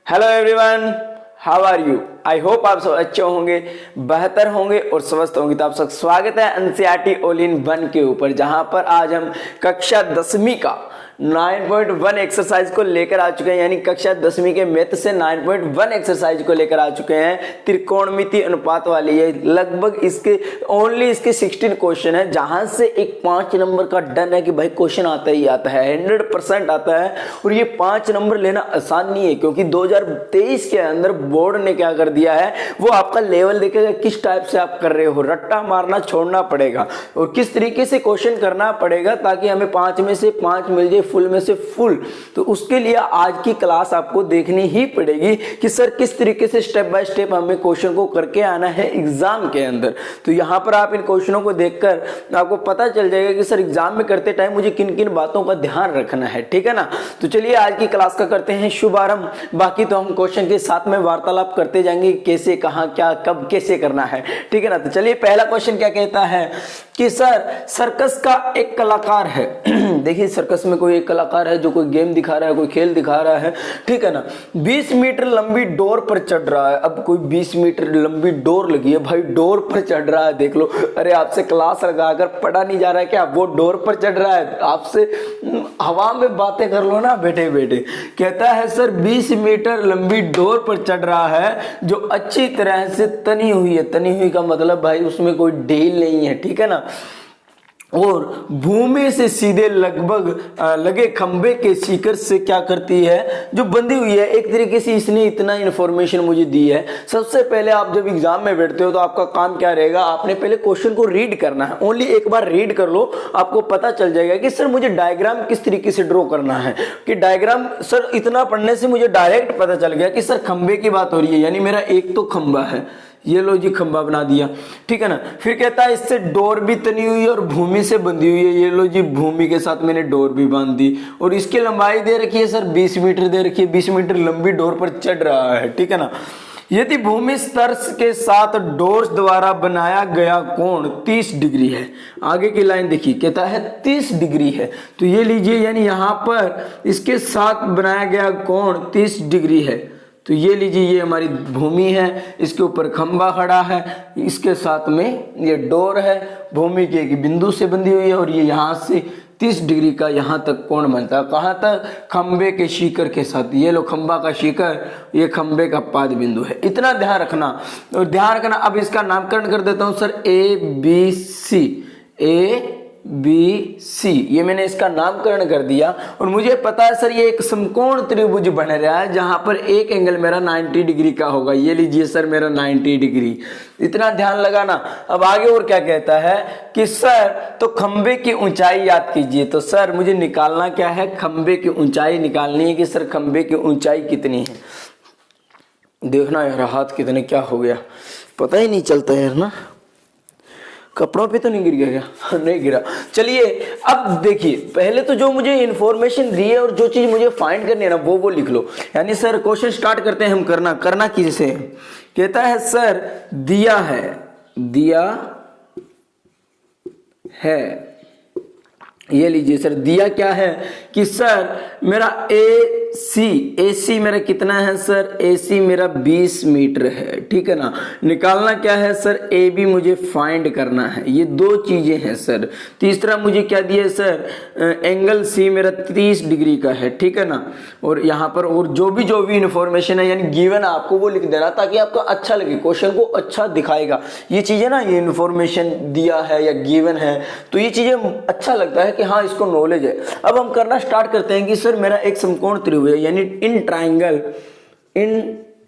Hello everyone, how are you. I hope आप सब अच्छे होंगे, बेहतर होंगे और स्वस्थ होंगे। तो आप सब स्वागत है एनसीईआरटी ऑल इन वन के ऊपर, जहां पर आज हम कक्षा 10वीं का 9.1 एक्सरसाइज को लेकर आ चुके हैं। यानी कक्षा 10वीं के मैथ से 9.1 एक्सरसाइज को लेकर आ चुके हैं। त्रिकोणमिति अनुपात वाली है। लगभग इसके ओनली इसके 16 क्वेश्चन है, जहां से एक 5 नंबर का डन है कि भाई क्वेश्चन आता ही आता है, 100% आता है। और ये 5 नंबर लेना आसान नहीं है, क्योंकि 2023 के अंदर बोर्ड ने क्या कर दिया है, वो आपका लेवल देखेगा किस टाइप से आप कर रहे हो। रट्टा मारना छोड़ना पड़ेगा और किस तरीके से क्वेश्चन करना पड़ेगा ताकि हमें 5 में से 5 मिल जाए, फुल में से फुल। तो उसके लिए आज की क्लास आपको देखनी ही पड़ेगी कि सर किस तरीके से स्टेप बाय स्टेप हमें क्वेश्चन को करके आना है एग्जाम के अंदर। तो यहां पर आप इन क्वेश्चनों को देखकर आपको पता चल जाएगा कि सर एग्जाम में करते टाइम मुझे किन किन बातों का ध्यान रखना है, ठीक है ना। तो चलिए आज की क्लास का करते हैं शुभारंभ। बाकी तो हम क्वेश्चन के साथ में वार्तालाप करते जाएंगे, कैसे, कहां, क्या, कब, कैसे करना है, ठीक है ना। तो चलिए पहला क्वेश्चन क्या कहता है कि सर सर्कस का एक कलाकार है। देखिए सर्कस में कोई एक कलाकार है जो कोई गेम दिखा रहा है, कोई खेल दिखा रहा है, ठीक है ना। 20 मीटर लंबी डोर पर चढ़ रहा है। अब कोई 20 मीटर लंबी डोर लगी है, भाई डोर पर चढ़ रहा है, देख लो। अरे आपसे क्लास लगाकर पढ़ा नहीं जा रहा है क्या, वो डोर पर चढ़ रहा है। आपसे हवा में बातें कर लो ना बैठे बैठे। कहता है सर 20 मीटर लंबी डोर पर चढ़ रहा है जो अच्छी तरह से तनी हुई है। तनी हुई का मतलब भाई उसमें कोई ढील नहीं है, ठीक है ना। और भूमि से सीधे लगभग लगे खंबे के शिखर से क्या करती है, जो बंधी हुई है। एक तरीके से इसने इतना इंफॉर्मेशन मुझे दी है। सबसे पहले आप जब एग्जाम में बैठते हो तो आपका काम क्या रहेगा, आपने पहले क्वेश्चन को रीड करना है। ओनली एक बार रीड कर लो, आपको पता चल जाएगा कि सर मुझे डायग्राम किस तरीके से ड्रॉ करना है। कि डायग्राम सर इतना पढ़ने से मुझे डायरेक्ट पता चल गया कि सर खंबे की बात हो रही है, यानी मेरा एक तो खंबा है, ये लो जी खंबा बना दिया, ठीक है ना। फिर कहता है इससे डोर भी तनी हुई है और भूमि से बंधी हुई है। ये लो जी भूमि के साथ मैंने डोर भी बांध दी। और इसकी लंबाई दे रखी है सर 20 मीटर दे रखी है। 20 मीटर लंबी डोर पर चढ़ रहा है, ठीक है ना। यदि भूमि स्तर के साथ डोर द्वारा बनाया गया कोण 30 डिग्री है। आगे की लाइन देखिए, कहता है 30 डिग्री है। तो ये लीजिए, यानी यहां पर इसके साथ बनाया गया कोण 30 डिग्री है। तो ये लीजिए, ये हमारी भूमि है, इसके ऊपर खंबा खड़ा है, इसके साथ में ये डोर है, भूमि के एक बिंदु से बंधी हुई है। और ये यहाँ से 30 डिग्री का यहाँ तक कोण बनता है। कहाँ तक, खंबे के शिखर के साथ। ये लो खंबा का शिखर, ये खंबे का पाद बिंदु है। इतना ध्यान रखना और ध्यान रखना। अब इसका नामकरण कर देता हूँ सर ABC। ABC ये मैंने इसका नामकरण कर दिया। और मुझे पता है सर ये एक समकोण त्रिभुज बन रहा है, जहां पर एक एंगल मेरा 90 डिग्री का होगा। ये लीजिए सर मेरा 90 डिग्री। इतना ध्यान लगाना। अब आगे और क्या कहता है कि सर तो खंबे की ऊंचाई याद कीजिए। तो सर मुझे निकालना क्या है, खंबे की ऊंचाई निकालनी है कि सर खंबे की ऊंचाई कितनी है। देखना यार हाथ कितने क्या हो गया, पता ही नहीं चलता यार ना। कपड़ों पे तो नहीं गिर गया क्या? नहीं गिरा। चलिए अब देखिए, पहले तो जो मुझे इंफॉर्मेशन दी है और जो चीज मुझे फाइंड करनी है ना वो लिख लो। यानी सर क्वेश्चन स्टार्ट करते हैं हम। करना किससे है। कहता है सर दिया है। ये लीजिए सर दिया क्या है कि सर मेरा AC मेरा कितना है सर, AC मेरा 20 मीटर है, ठीक है ना। निकालना क्या है सर, AB मुझे फाइंड करना है। ये दो चीजें हैं सर। तीसरा मुझे क्या दिया है सर, एंगल C मेरा 30 डिग्री का है, ठीक है ना। और यहाँ पर और जो भी इंफॉर्मेशन है यानी गिवन आपको वो लिख देना, ताकि आपको अच्छा लगे, क्वेश्चन को अच्छा दिखाएगा। ये चीजें ना, ये इंफॉर्मेशन दिया है या गिवन है तो ये चीजें अच्छा लगता है कि हाँ इसको नॉलेज है। अब हम करना स्टार्ट करते हैं कि सर मेरा एक समकोण त्रिभुज है, यानी इन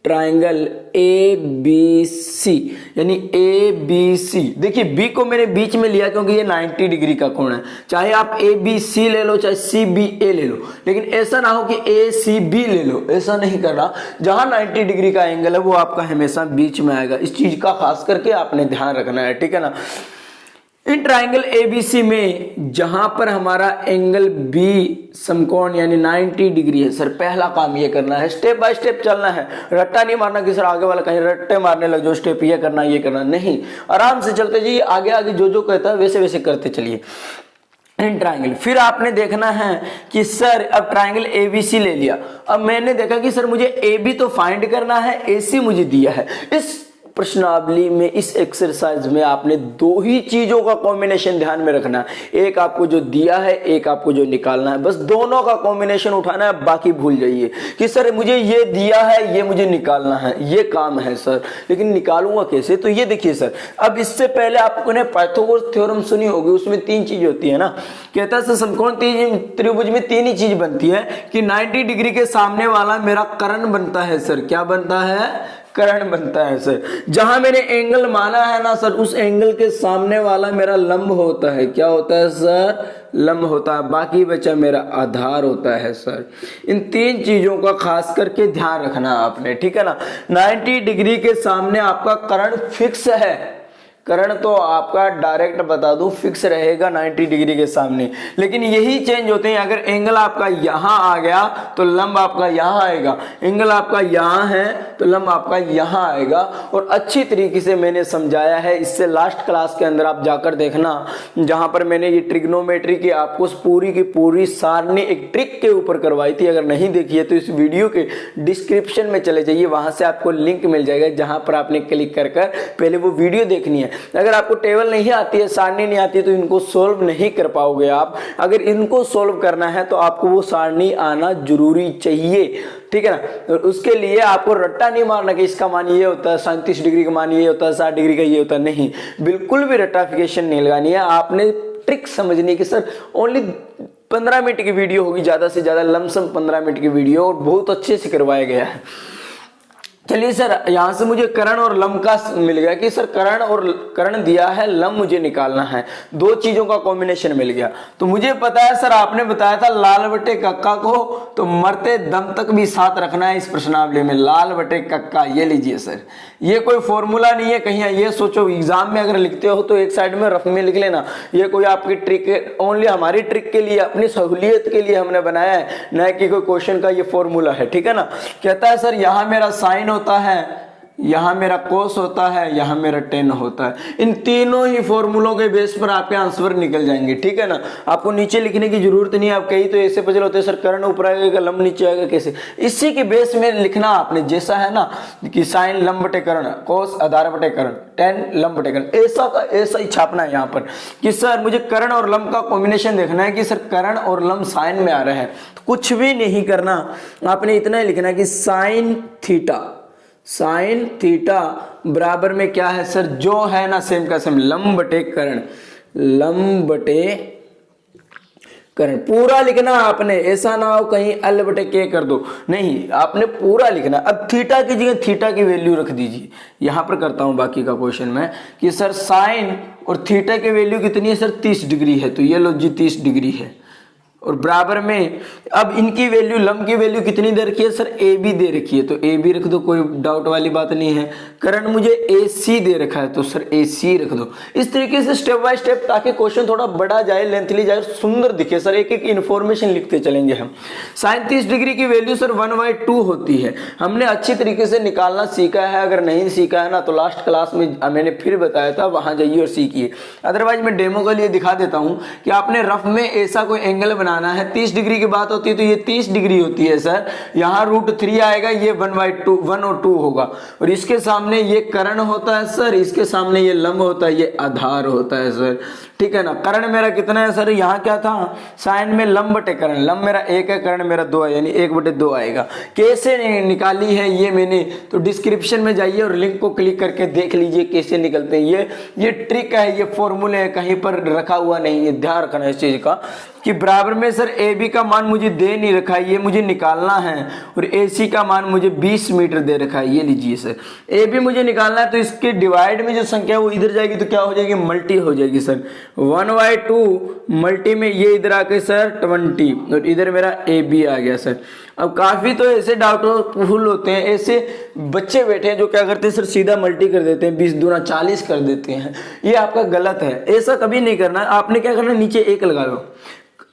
ट्राइंगल ABC, यानी ABC। देखिए B को मैंने बीच में लिया क्योंकि ये 90 डिग्री का कोण है। चाहे आप ABC ले लो, चाहे CBA ले लो, लेकिन ऐसा ना हो कि ACB ले लो, ऐसा नहीं करना। जहां 90 डिग्री का एंगल है वो आपका हमेशा बीच में आएगा। इस चीज का खास करके आपने ध्यान रखना है, ठीक है ना। इन ट्राइंगल ABC में जहां पर हमारा एंगल B समकोण यानी 90 डिग्री है सर, पहला काम ये करना है, स्टेप बाय स्टेप चलना है। रट्टा नहीं मारना कि सर आगे वाला कहीं रट्टे मारने लग जाओ, स्टेप ये करना नहीं, आराम से चलते जाइए। आगे जो कहता है वैसे वैसे करते चलिए। In triangle. फिर आपने देखना है कि सर अब ट्राइंगल एबीसी ले लिया, अब मैंने देखा कि सर मुझे एबी तो फाइंड करना है, एसी मुझे दिया है। इस प्रश्नावली में, इस एक्सरसाइज में आपने दो ही चीजों का कॉम्बिनेशन ध्यान में रखना है, एक आपको जो दिया है, एक आपको जो निकालना है, बस दोनों का कॉम्बिनेशन उठाना है, बाकी भूल जाइए कि सर मुझे ये दिया है, ये मुझे निकालना है, ये काम है सर, लेकिन निकालूंगा कैसे? तो ये देखिए सर, अब इससे पहले आपने पाइथागोरस थ्योरम सुनी होगी, उसमें तीन चीज होती है ना, कहता है समकोण त्रिभुज में तीन ही चीज बनती है कि 90 डिग्री के सामने वाला मेरा कर्ण बनता है सर। क्या बनता है? कर्ण बनता है सर। जहां मैंने एंगल माना है ना सर, उस एंगल के सामने वाला मेरा लंब होता है। क्या होता है सर? लंब होता है। बाकी बचा मेरा आधार होता है सर। इन तीन चीजों का खास करके ध्यान रखना आपने, ठीक है ना। 90 डिग्री के सामने आपका कर्ण फिक्स है, कर्ण तो आपका डायरेक्ट बता दूं फिक्स रहेगा 90 डिग्री के सामने, लेकिन यही चेंज होते हैं। अगर एंगल आपका यहां आ गया तो लंब आपका यहां आएगा, एंगल आपका यहां है तो लंब आपका यहां आएगा। और अच्छी तरीके से मैंने समझाया है, इससे लास्ट क्लास के अंदर आप जाकर देखना, जहां पर मैंने ये ट्रिग्नोमेट्री की आपको पूरी की पूरी सारणी एक ट्रिक के ऊपर करवाई थी। अगर नहीं देखी है तो इस वीडियो के डिस्क्रिप्शन में चले जाइए, वहां से आपको लिंक मिल जाएगा, जहां पर आपने क्लिक कर पहले वो वीडियो देखनी है। अगर आपको टेबल नहीं आती है, सारणी नहीं आती है, तो इनको सोल्व नहीं कर पाओगे आप। अगर इनको सोल्व करना है तो आपको वो सारणी आना जरूरी चाहिए, ठीक है ना। तो उसके लिए आपको रट्टा नहीं मारना कि इसका मान ये होता है, 37 डिग्री का मान ये होता है, 60 डिग्री का ये होता है, नहीं, बिल्कुल भी रट्टाफिकेशन नहीं लगानी है। आपने ट्रिक समझनी है कि सर ओनली 15 मिनट की वीडियो होगी, ज्यादा से ज्यादा लमसम 15 मिनट की वीडियो, और बहुत अच्छे से करवाया गया है। चलिए सर, यहां से मुझे कर्ण और लंब का मिल गया कि सर कर्ण और कर्ण दिया है, लंब मुझे निकालना है, दो चीजों का कॉम्बिनेशन मिल गया। तो मुझे पता है सर, आपने बताया था लाल बटे कक्का को तो मरते दम तक भी साथ रखना है इस प्रश्नावली में, लाल बटे कक्का। ये लीजिए सर, ये कोई फॉर्मूला नहीं है कहीं, ये सोचो एग्जाम में अगर लिखते हो तो एक साइड में रफ में लिख लेना, ये कोई आपकी ट्रिक है, ओनली हमारी ट्रिक के लिए, अपनी सहूलियत के लिए हमने बनाया है, न कि कोई क्वेश्चन का ये फॉर्मूला है, ठीक है ना। कहता है सर यहां मेरा साइन होता है, यहां मेरा कोस होता है, यहां मेरा टेन होता है। इन तीनों ही फॉर्मूलों के बेस पर आपके आंसर निकल जाएंगे, ठीक है ना। आपको नीचे लिखने की जरूरत नहीं है। आप कहीं तो ऐसे पजल होते हैं सर, कर्ण ऊपर आएगा लंब नीचे आएगा, कैसे? इसी के बेस में लिखना आपने, जैसा है ना कि साइन लंब बटे कर्ण, कोस आधार बटे कर्ण, टेन लंब बटे कर्ण, ऐसा का ऐसा ही छापना है यहाँ पर कि सर मुझे कर्ण और लंब का कॉम्बिनेशन देखना है कि सर कर्ण और लंब साइन में आ रहे हैं। तो कुछ भी नहीं करना, आपने इतना ही लिखना है कि साइन थीटा, साइन थीटा बराबर में क्या है सर, जो है ना सेम का सेम लंब बटे कर्ण, लंब बटे कर्ण। पूरा लिखना आपने, ऐसा ना हो कहीं एल बटे के कर दो, नहीं, आपने पूरा लिखना। अब थीटा की जगह थीटा की वैल्यू रख दीजिए। यहां पर करता हूं बाकी का क्वेश्चन में कि सर साइन और थीटा की वैल्यू कितनी है सर, 30 डिग्री है, तो ये लो जी 30 डिग्री है। और बराबर में अब इनकी वैल्यू, लंब की वैल्यू कितनी दे रखी है सर, ए बी दे रखी है, तो ए बी रख दो, कोई डाउट वाली बात नहीं है। कर्ण मुझे ए सी दे रखा है, तो सर ए सी रख दो। इस तरीके से स्टेप बाय स्टेप, ताकि क्वेश्चन थोड़ा बड़ा जाए, लेंथली जाए, सुंदर दिखे सर, एक एक इन्फॉर्मेशन लिखते चलेंगे हम। साइन 30 डिग्री की वैल्यू सर 1/2 होती है। हमने अच्छी तरीके से निकालना सीखा है, अगर नहीं सीखा है ना तो लास्ट क्लास में मैंने फिर बताया था, वहां जाइए और सीखिए। अदरवाइज मैं डेमो के लिए दिखा देता हूं कि आपने रफ में ऐसा कोई एंगल बनाना है। 30 डिग्री की बात होती है तो ये 30 डिग्री होती है सर, यहाँ √3 आएगा, ये 1/2 1 और 2 होगा, और इसके सामने ये कर्ण होता है सर, इसके सामने ये लंब होता है, ये आधार होता है सर, ठीक है ना। कर्ण मेरा कितना है सर, यहाँ क्या था, साइन में लंब बटे कर्ण, लंब मेरा 1 है, कर्ण मेरा 2 है, यानी 1/2 आएगा। कैसे निकाली है ये मैंने, तो डिस्क्रिप्शन में जाइए और लिंक को क्लिक करके देख लीजिए कैसे निकलते हैं। ये ट्रिक है, ये फॉर्मूले है, कहीं पर रखा हुआ नहीं है, ध्यान रखना इस चीज का कि बराबर में सर ए बी का मान मुझे दे नहीं रखा है, ये मुझे निकालना है, और ए सी का मान मुझे 20 मीटर दे रखा है। ये लीजिए सर, ए बी मुझे निकालना है, तो इसके डिवाइड में जो संख्या वो इधर जाएगी, तो क्या हो जाएगी, मल्टी हो जाएगी सर। 1/2 मल्टी में ये इधर आके सर 20, और इधर मेरा ए बी आ गया सर। अब काफी तो ऐसे डाउटफुल होते हैं, ऐसे बच्चे बैठे हैं जो क्या करते हैं सर, सीधा मल्टी कर देते हैं, 20 दूना 40 कर देते हैं। ये आपका गलत है, ऐसा कभी नहीं करना। आपने क्या करना, नीचे 1 लगा लो।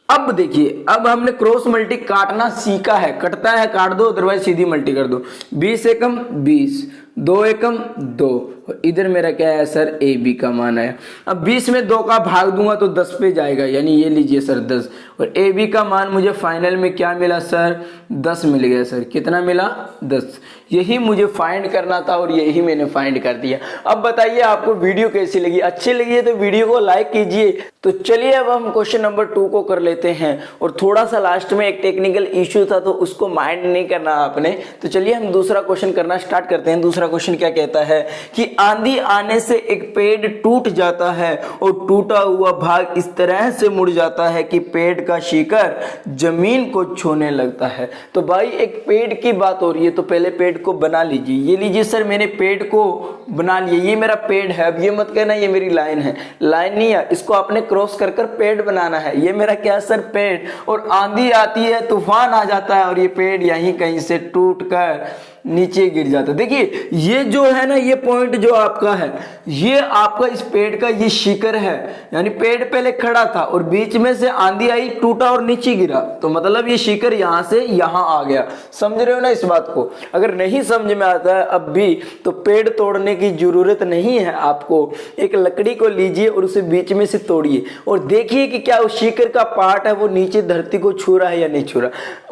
अब देखिए, अब हमने क्रॉस मल्टी काटना सीखा है, कटता है काट दो, अदरवाइज सीधी मल्टी कर दो। 20 एकम 20, 2 एकम 2, और इधर मेरा क्या है सर, ए बी का मान है। अब 20 में 2 का भाग दूंगा तो 10 पे जाएगा, यानी ये लीजिए सर 10, और ए बी का मान मुझे फाइनल में क्या मिला सर, 10 मिल गया सर। कितना मिला, 10। यही मुझे फाइंड करना था और यही मैंने फाइंड कर दिया। अब बताइए आपको वीडियो कैसी लगी, अच्छी लगी है तो वीडियो को लाइक कीजिए। तो चलिए अब हम क्वेश्चन नंबर 2 को कर लेते हैं, और थोड़ा सा लास्ट में एक टेक्निकल इश्यू था तो उसको माइंड नहीं करना आपने। तो चलिए हम दूसरा क्वेश्चन करना स्टार्ट करते हैं। दूसरा क्वेश्चन क्या कहता है कि आंधी आने से एक पेड़ टूट जाता है और टूटा हुआ भाग इस तरह से मुड़ जाता है कि पेड़ का शिखर जमीन को छूने लगता है। तो भाई एक पेड़ की बात हो रही है, तो पहले पेड़ को बना लीजिए। ये लीजिए सर, मैंने पेड़ को बना लिया, ये मेरा पेड़ है। अब ये मत कहना ये मेरी लाइन है, लाइन नहीं है, इसको आपने क्रॉस कर कर पेड़ बनाना है। ये मेरा क्या सर, पेड़, और आंधी आती है, तूफान आ जाता है और ये पेड़ यहीं कहीं से टूट कर नीचे गिर जाता है। देखिए ये जो है ना, ये पॉइंट जो आपका है, ये आपका इस पेड़ का ये शिखर है, यानी पेड़ पहले खड़ा था और बीच में से आंधी आई, टूटा और नीचे गिरा, तो मतलब ये शिखर यहां से यहां आ गया। समझ रहे हो ना इस बात को? अगर नहीं समझ में आता है अब भी, तो पेड़ तोड़ने की जरूरत नहीं है आपको। एक लकड़ी को लीजिए और उसे बीच में से तोड़िए और देखिए कि क्या उस शिखर का पार्ट है वो नीचे धरती को छू रहा है या नहीं छू रहा।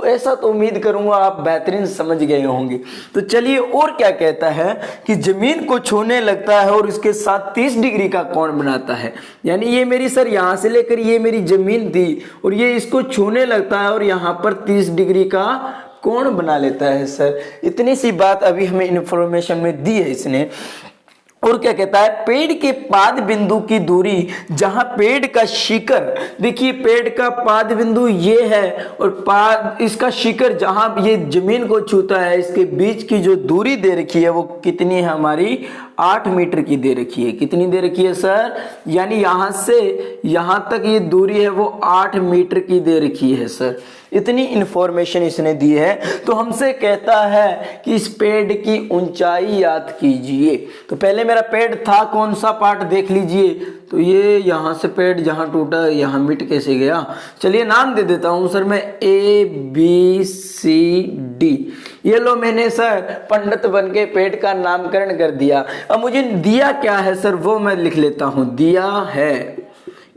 ऐसा तो उम्मीद करूंगा आप बेहतरीन समझ गए होंगे। तो चलिए और क्या कहता है कि जमीन को छूने लगता है और इसके साथ 30 डिग्री का कोण बनाता है। यानी ये मेरी सर यहां से लेकर ये मेरी जमीन थी और ये इसको छूने लगता है और यहां पर 30 डिग्री का कोण बना लेता है। सर इतनी सी बात अभी हमें इंफॉर्मेशन में दी है इसने। और क्या कहता है, पेड़ के पाद बिंदु की दूरी जहां पेड़ का शिखर, देखिए पेड़ का पाद बिंदु ये है और पाद इसका शिखर जहां ये जमीन को छूता है, इसके बीच की जो दूरी दे रखी है वो कितनी है हमारी, 8 मीटर की दे रखी है। कितनी दे रखी है सर, यानी यहां से यहां तक ये दूरी है वो 8 मीटर की दे रखी है। सर इतनी इंफॉर्मेशन इसने दी है। तो हमसे कहता है कि इस पेड़ की ऊंचाई याद कीजिए। तो पहले मेरा पेड़ था, कौन सा पार्ट देख लीजिए, तो ये यहां से पेड़ जहां टूटा यहां मिट कैसे गया। चलिए नाम दे देता हूं सर मैं, ABCD। ये लो मैंने सर पंडित बन के पेड़ का नामकरण कर दिया। अब मुझे दिया क्या है सर वो मैं लिख लेता हूं। दिया है,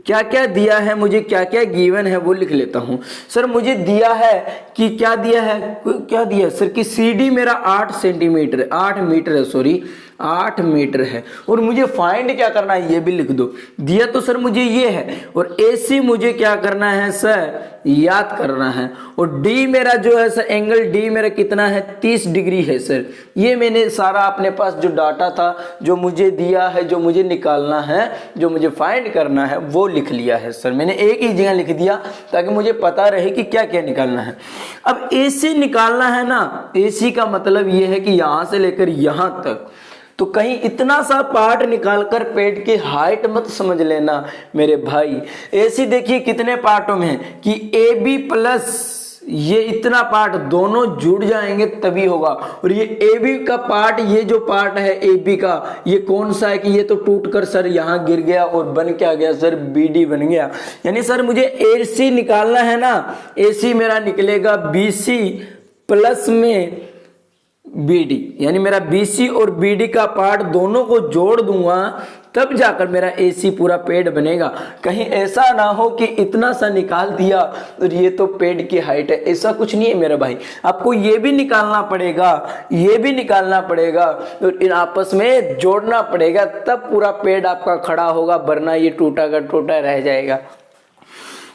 क्या क्या दिया है मुझे, क्या क्या गिवन है वो लिख लेता हूं। सर मुझे दिया है कि क्या दिया है, क्या दिया सर कि CD मेरा 8 सेंटीमीटर, 8 मीटर है, सॉरी 8 मीटर है। और मुझे फाइंड क्या करना है ये भी लिख दो। दिया तो सर मुझे ये है, और AC मुझे क्या करना है सर, याद करना है। और D मेरा जो है सर, एंगल D मेरा कितना है, 30 डिग्री है। सर ये मैंने सारा अपने पास जो डाटा था, जो मुझे दिया है, जो मुझे निकालना है, जो मुझे फाइंड करना है वो लिख लिया है। सर मैंने एक ही जगह लिख दिया ताकि मुझे पता रहे कि क्या क्या निकालना है। अब AC निकालना है ना, AC का मतलब ये है कि यहां से लेकर यहां तक, तो कहीं इतना सा पार्ट निकालकर पेड़ की हाइट मत समझ लेना मेरे भाई। AC देखिए कितने पार्टों में है कि AB प्लस ये इतना पार्ट दोनों जुड़ जाएंगे तभी होगा। और ये AB का पार्ट, ये जो पार्ट है AB का, ये कौन सा है कि ये तो टूट कर सर यहाँ गिर गया और बन क्या गया सर, BD बन गया। यानी सर मुझे AC निकालना है ना, AC मेरा निकलेगा BC प्लस में BD, यानी मेरा BC और BD का पार्ट दोनों को जोड़ दूंगा तब जाकर मेरा AC पूरा पेड़ बनेगा। कहीं ऐसा ना हो कि इतना सा निकाल दिया और ये तो पेड़ की हाइट है, ऐसा कुछ नहीं है मेरा भाई। आपको ये भी निकालना पड़ेगा, ये भी निकालना पड़ेगा और इन आपस में जोड़ना पड़ेगा, तब पूरा पेड़ आपका खड़ा होगा, वरना ये टूटा का टूटा रह जाएगा।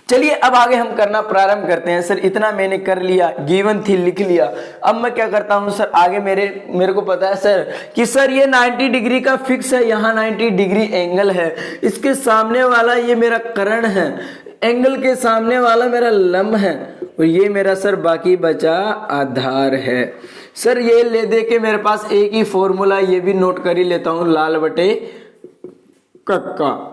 चलिए अब आगे हम करना प्रारंभ करते हैं। सर इतना मैंने कर लिया, गिवन थी लिख लिया। अब मैं क्या करता हूं सर, आगे मेरे को पता है सर कि सर ये 90 डिग्री का फिक्स है, यहाँ 90 डिग्री एंगल है, इसके सामने वाला ये मेरा कर्ण है, एंगल के सामने वाला मेरा लंब है, और ये मेरा सर बाकी बचा आधार है। सर ये ले दे के मेरे पास एक ही फॉर्मूला, ये भी नोट कर ही लेता हूं, लाल बटे कक्का।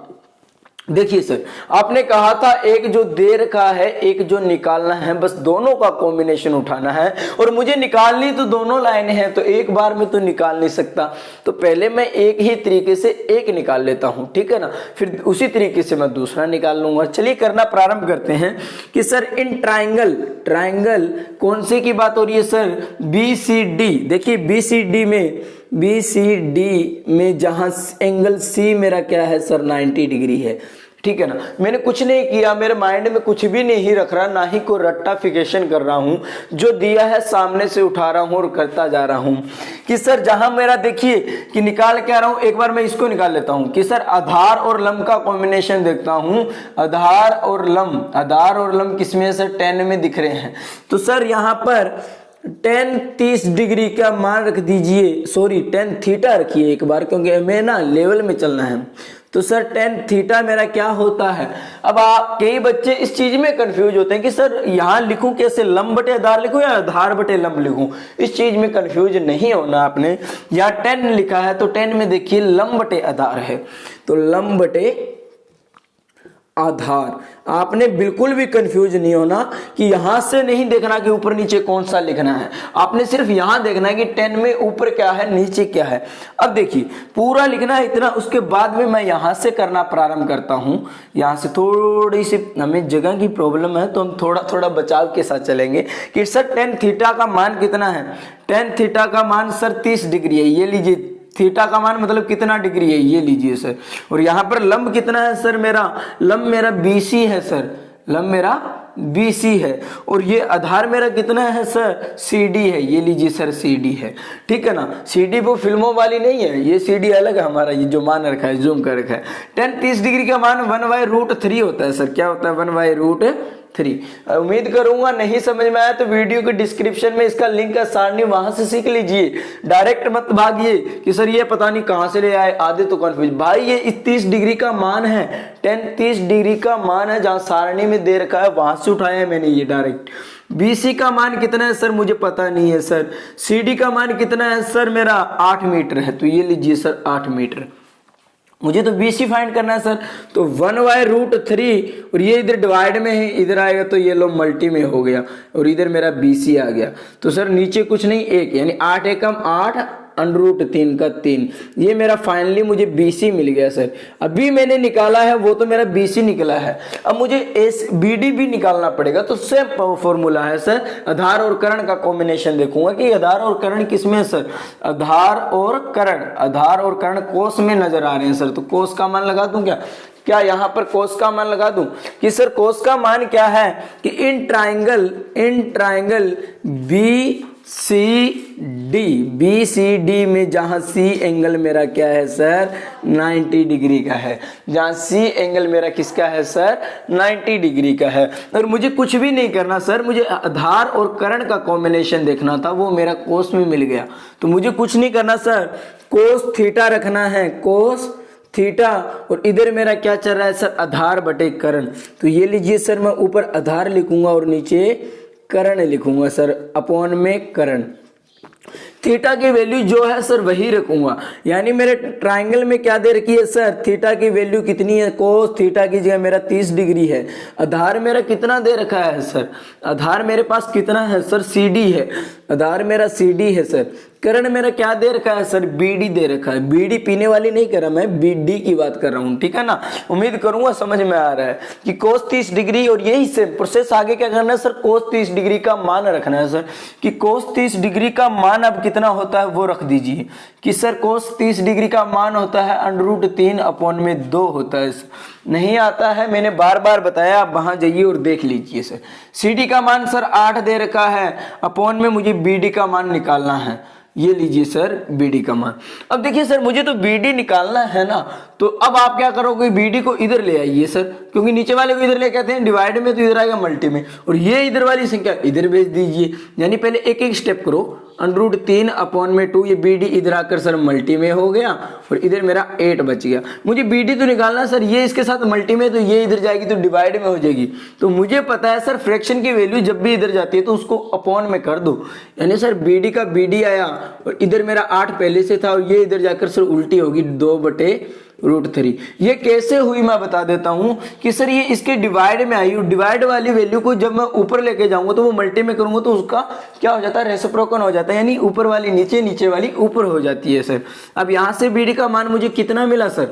देखिए सर आपने कहा था एक जो दे रखा है, एक जो निकालना है, बस दोनों का कॉम्बिनेशन उठाना है। और मुझे निकालनी तो दोनों लाइनें हैं, तो एक बार में तो निकाल नहीं सकता, तो पहले मैं एक ही तरीके से एक निकाल लेता हूं, ठीक है ना, फिर उसी तरीके से मैं दूसरा निकाल लूंगा। चलिए करना प्रारंभ करते हैं कि सर इन ट्राइंगल कौन से की बात हो रही है सर, BCD। देखिए BCD में BCD में जहाँ एंगल C मेरा क्या है सर 90 डिग्री है, ठीक है ना। मैंने कुछ नहीं किया, मेरे माइंड में कुछ भी नहीं रख रहा, ना ही कोई रट्टाफिकेशन कर रहा हूँ, जो दिया है सामने से उठा रहा हूँ और करता जा रहा हूँ कि सर जहां मेरा देखिए कि निकाल के आ रहा हूँ। एक बार मैं इसको निकाल लेता हूँ कि सर आधार और लंब का कॉम्बिनेशन देखता हूँ। आधार और लंब किसमें सर 10 में दिख रहे हैं। तो सर यहाँ पर 10-30 डिग्री का मान रख दीजिए, सॉरी 10 थीटा रखिए एक बार, क्योंकि हमें ना लेवल में चलना है। तो सर 10 थीटा मेरा क्या होता है। अब आप कई बच्चे इस चीज में कंफ्यूज होते हैं कि सर यहाँ लिखूं कैसे, लंब बटे आधार लिखूं या आधार बटे लंब लिखूं। इस चीज में कंफ्यूज नहीं होना आपने। यहाँ 10 लिखा है तो 10 में देखिए लंब बटे आधार है, तो लंब बटे आधार। आपने बिल्कुल भी कंफ्यूज नहीं होना कि यहां से नहीं देखना कि ऊपर नीचे कौन सा लिखना है, आपने सिर्फ यहां देखना है कि 10 में ऊपर क्या है नीचे क्या है। अब देखिए पूरा लिखना है इतना, उसके बाद में मैं यहां से करना प्रारंभ करता हूं। यहां से थोड़ी सी हमें जगह की प्रॉब्लम है तो हम थोड़ा थोड़ा बचाव के साथ चलेंगे कि सर 10 थीटा का मान कितना है। 10 थीटा का मान सर 30 डिग्री है, ये लीजिए। थीटा का मान मतलब कितना डिग्री है, ये लीजिए सर। और यहाँ पर लंब कितना है सर, लंब मेरा BC है सर, लंब मेरा BC है। और ये आधार मेरा कितना है सर, CD है, ये लीजिए सर CD है, ठीक है ना। CD वो फिल्मों वाली नहीं है, ये CD अलग है हमारा, ये जो मान रखा है जूम कर रखा है। 10-30 डिग्री का मान 1/√3 होता है सर। क्या होता है 1/√3। उम्मीद करूंगा नहीं समझ में आया तो वीडियो के डिस्क्रिप्शन में इसका लिंक है, सारणी वहां से सीख लीजिए। डायरेक्ट मत भागिए कि सर ये पता नहीं कहां से ले आए, आधे तो कंफ्यूज। भाई ये 30 डिग्री का मान है, 10-30 डिग्री का मान है, जहां सारणी में दे रखा है वहां से उठाया है मैंने ये डायरेक्ट। BC का मान कितना है सर, मुझे पता नहीं है सर। CD का मान कितना है सर, मेरा 8 मीटर है, तो ये लीजिए सर 8 मीटर। मुझे तो BC फाइंड करना है सर, तो 1/√3 और ये इधर डिवाइड में है, इधर आएगा तो ये लो मल्टी में हो गया और इधर मेरा BC आ गया। तो सर नीचे कुछ नहीं, 1 यानी 8 एकम 8 √3 का 3, ये मेरा फाइनली मुझे BC मिल गया सर। अभी मैंने निकाला है वो तो मेरा BC निकला है, अब मुझे BD भी निकालना पड़ेगा। तो सेम फॉर्मूला है सर, आधार और कर्ण का कॉम्बिनेशन देखूंगा कि आधार और कर्ण किसमें है सर। आधार और कर्ण कोस में नजर आ रहे हैं सर, तो कोस का मान लगा दूं क्या यहाँ पर कोस का मान लगा दूं कि सर कोस का मान क्या है कि इन ट्राइंगल BCD में जहां C एंगल मेरा क्या है सर 90 डिग्री का है, जहां C एंगल मेरा किसका है सर 90 डिग्री का है। और मुझे कुछ भी नहीं करना सर, मुझे आधार और कर्ण का कॉम्बिनेशन देखना था, वो मेरा कोस में मिल गया। तो मुझे कुछ नहीं करना सर, कोस थीटा रखना है, कोस थीटा, और इधर मेरा क्या चल रहा है सर आधार बटे कर्ण। तो ये लीजिए सर, मैं ऊपर आधार लिखूंगा और नीचे कर्ण लिखूंगा सर, अपॉन में कर्ण। थीटा की वैल्यू जो है सर वही रखूंगा, यानी मेरे ट्राइंगल में क्या दे रखी है सर, थीटा की वैल्यू कितनी है, कोस थीटा की जगह मेरा 30 डिग्री है। आधार मेरा कितना दे रखा है सर, आधार मेरे पास कितना है सर CD है, आधार मेरा CD है सर। कर्ण मेरा क्या दे रखा है सर, BD दे रखा है। BD पीने वाली नहीं कर रहा मैं, BD की बात कर रहा हूँ, ठीक है ना। उम्मीद करूंगा समझ में आ रहा है कि कोस 30 डिग्री, और यही से प्रोसेस आगे क्या करना है सर, कोस 30 डिग्री का मान रखना है सर कि कोस 30 डिग्री का मान अब कितना होता है वो रख दीजिए कि सर कोस 30 डिग्री का मान होता है √3 अपॉन में 2 होता है। नहीं आता है, मैंने बार बार बताया, आप वहां जाइए और देख लीजिए सर। CD का मान सर 8 दे रखा है, अपॉन में मुझे BD का मान निकालना है, ये लीजिए सर BD का मान। अब देखिए सर मुझे तो BD निकालना है ना, तो अब आप क्या करोगे, BD को इधर ले आइए सर, क्योंकि नीचे वाले को इधर ले कहते हैं डिवाइड में, तो इधर आएगा मल्टी में, और ये इधर वाली संख्या इधर भेज दीजिए। यानी पहले एक एक स्टेप करो, √3 अपॉन में 2, ये BD इधर आकर सर मल्टी में हो गया, और इधर मेरा 8 बच गया। मुझे BD तो निकालना सर, ये इसके साथ मल्टी में, तो ये इधर जाएगी तो डिवाइड में हो जाएगी। तो मुझे पता है सर फ्रैक्शन की वैल्यू जब भी इधर जाती है तो उसको अपॉन में कर दो, यानी सर BD का BD आया, और इधर मेरा 8 पहले से था, और ये इधर जाकर सर उल्टी होगी 2/√3। ये कैसे हुई मैं बता देता हूं कि सर ये इसके डिवाइड में आई, डिवाइड वाली वैल्यू को जब मैं ऊपर लेके जाऊंगा तो वो मल्टी में करूंगा तो उसका क्या हो जाता है, रेसिप्रोकल हो जाता है, यानी ऊपर वाली नीचे, नीचे वाली ऊपर हो जाती है सर। अब यहां से BD का मान मुझे कितना मिला सर,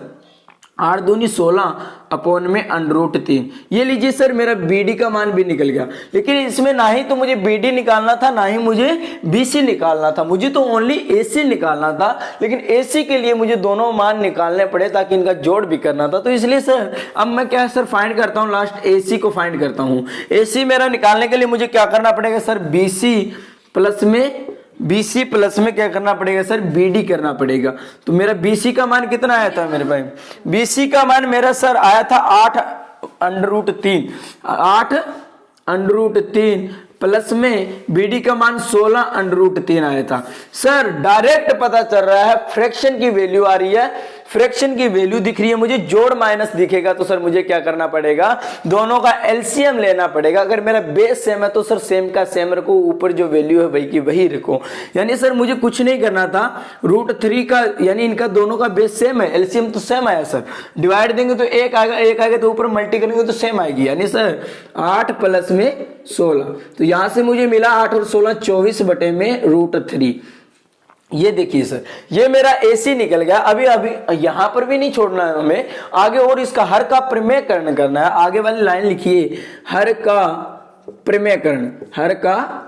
8 दूनी 16 अपॉन में √3। ये लीजिए सर मेरा BD का मान भी निकल गया। लेकिन इसमें ना ही तो मुझे BD निकालना था ना ही मुझे BC निकालना था, मुझे तो ओनली AC निकालना था। लेकिन AC के लिए मुझे दोनों मान निकालने पड़े ताकि इनका जोड़ भी करना था। तो इसलिए सर अब मैं क्या सर फाइंड करता हूँ, लास्ट AC को फाइंड करता हूँ। AC मेरा निकालने के लिए मुझे क्या करना पड़ेगा सर, BC प्लस में क्या करना पड़ेगा सर, BD करना पड़ेगा। तो मेरा BC का मान कितना आया था मेरे भाई, BC का मान मेरा सर आया था 8√3, 8√3 प्लस में BD का मान 16√3 आया था। सर डायरेक्ट पता चल रहा है फ्रैक्शन की वैल्यू आ रही है, फ्रैक्शन की वैल्यू दिख रही है मुझे, जोड़ माइनस दिखेगा। तो सर मुझे क्या करना पड़ेगा, दोनों का एलसीएम लेना पड़ेगा। अगर मेरा बेस सेम है तो सर सेम का सेम रखो, ऊपर जो वैल्यू है वही की वही रखो। यानी सर मुझे कुछ नहीं करना था, √3 का यानी इनका दोनों का बेस सेम है, एलसीएम तो सेम आया सर। डिवाइड देंगे तो 1 आएगा, 1 आएगा तो ऊपर मल्टी करेंगे तो सेम आएगी। यानी सर 8 प्लस में 16, तो यहां से मुझे मिला 8 और 16 24 बटे में √3। ये देखिए सर ये मेरा AC निकल गया। अभी यहां पर भी नहीं छोड़ना है हमें, आगे और इसका हर का प्रमेयकरण करना है। आगे वाली लाइन लिखिए, हर का प्रमेयकरण, हर का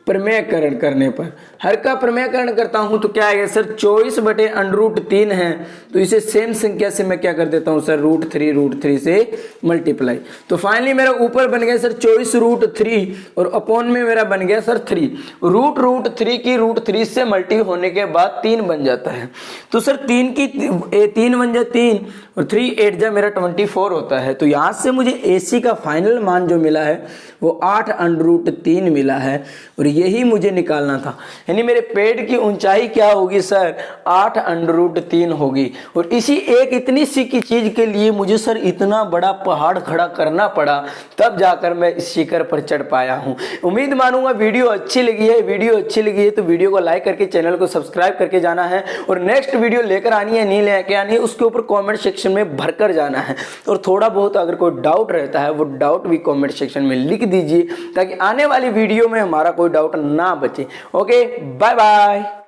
प्रमेयकरण करने पर, हर का प्रमेयकरण करता हूं तो क्या आएगा सर, 24 बटे √3 है। तो इसे सेम संख्या से मैं क्या कर देता हूं सर, √3 से मल्टीप्लाई। तो फाइनली मेरा ऊपर बन गया सर 24√3 और अपॉन में मेरा बन गया सर 3। √3 की √3 से मल्टी होने के बाद 3 बन जाता है। तो सर 3 की 3 बन जाए 3 और 3 8 जा मेरा 24 होता है। तो यहां से मुझे AC का फाइनल मान जो मिला है वो 8√3 मिला है और यही मुझे निकालना था। यानी मेरे पेड़ की ऊंचाई क्या होगी सर, 8√3 होगी। और इसी एक इतनी सी की चीज के लिए मुझे सर इतना बड़ा पहाड़ खड़ा करना पड़ा, तब जाकर मैं इस शिखर पर चढ़ पाया हूं। उम्मीद मानूंगा वीडियो अच्छी लगी है। वीडियो अच्छी लगी है तो वीडियो को लाइक करके चैनल को सब्सक्राइब करके जाना है। और नेक्स्ट वीडियो लेकर आनी है नहीं लेकर आनी है उसके ऊपर कॉमेंट सेक्शन में भरकर जाना है। और थोड़ा बहुत अगर कोई डाउट रहता है वो डाउट भी कॉमेंट सेक्शन में लिख दीजिए ताकि आने वाली वीडियो में हमारा कोई डाउट ना बचे। Okay bye bye.